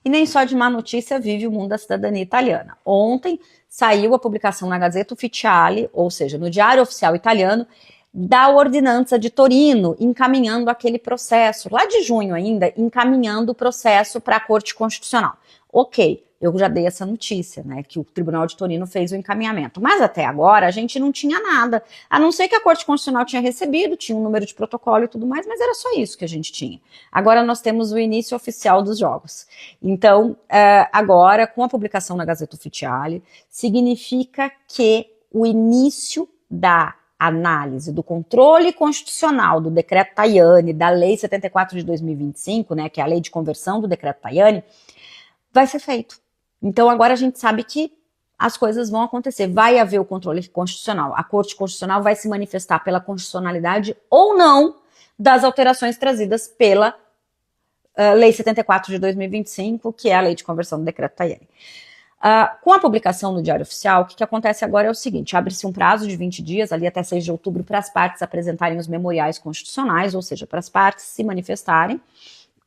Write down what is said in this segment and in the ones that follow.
E nem só de má notícia vive o mundo da cidadania italiana. Ontem saiu a publicação na Gazzetta Ufficiale, ou seja, no Diário Oficial Italiano, da Ordinanza de Torino, encaminhando aquele processo, lá de junho ainda, encaminhando o processo para a Corte Constitucional. Ok, eu já dei essa notícia, né, que o Tribunal de Torino fez o encaminhamento, mas até agora a gente não tinha nada, a não ser que a Corte Constitucional tinha recebido, tinha um número de protocolo e tudo mais, mas era só isso que a gente tinha. Agora nós temos o início oficial dos jogos. Então, agora, com a publicação na Gazzetta Ufficiale, significa que o início da análise do controle constitucional do decreto Tajani, da Lei 74 de 2025, né, que é a lei de conversão do decreto Tajani, vai ser feito. Então agora a gente sabe que as coisas vão acontecer, vai haver o controle constitucional, a Corte Constitucional vai se manifestar pela constitucionalidade ou não das alterações trazidas pela Lei 74 de 2025, que é a lei de conversão do decreto Tajani. Com a publicação no Diário Oficial, o que acontece agora é o seguinte, abre-se um prazo de 20 dias, ali até 6 de outubro, para as partes apresentarem os memoriais constitucionais, ou seja, para as partes se manifestarem.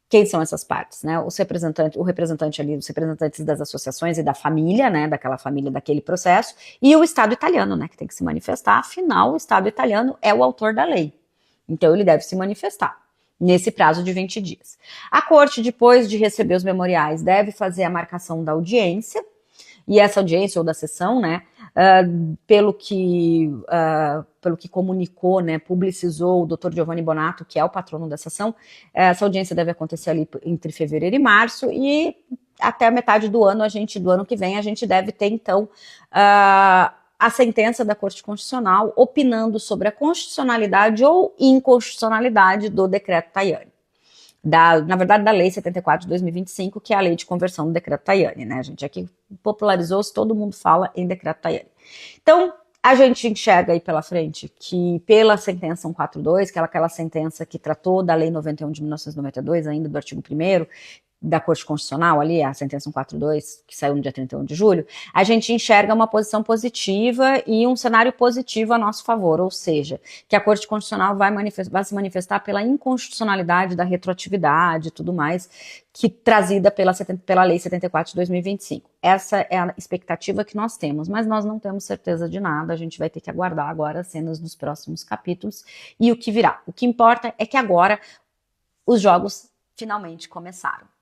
Quem são essas partes, né? Os representantes das associações e da família, né, daquela família, daquele processo, e o Estado italiano, né, que tem que se manifestar, afinal, o Estado italiano é o autor da lei. Então, ele deve se manifestar nesse prazo de 20 dias. A corte, depois de receber os memoriais, deve fazer a marcação da audiência, e essa audiência ou da sessão, né, pelo que comunicou, né, publicizou o Dr. Giovanni Bonato, que é o patrono da sessão, essa audiência deve acontecer ali entre fevereiro e março, e até a metade do ano que vem, a gente deve ter, então, a sentença da Corte Constitucional opinando sobre a constitucionalidade ou inconstitucionalidade do decreto Tajani. Na verdade, da Lei 74 de 2025, que é a lei de conversão do decreto Tajani, né? A gente aqui popularizou-se, todo mundo fala em decreto Tajani. Então, a gente enxerga aí pela frente que pela sentença 142, que é aquela sentença que tratou da Lei 91 de 1992, ainda do artigo 1º, da Corte Constitucional ali, a sentença 142, que saiu no dia 31 de julho, a gente enxerga uma posição positiva e um cenário positivo a nosso favor, ou seja, que a Corte Constitucional vai se manifestar pela inconstitucionalidade da retroatividade e tudo mais, que trazida pela Lei 74 de 2025. Essa é a expectativa que nós temos, mas nós não temos certeza de nada, a gente vai ter que aguardar agora as cenas dos próximos capítulos e o que virá. O que importa é que agora os jogos finalmente começaram.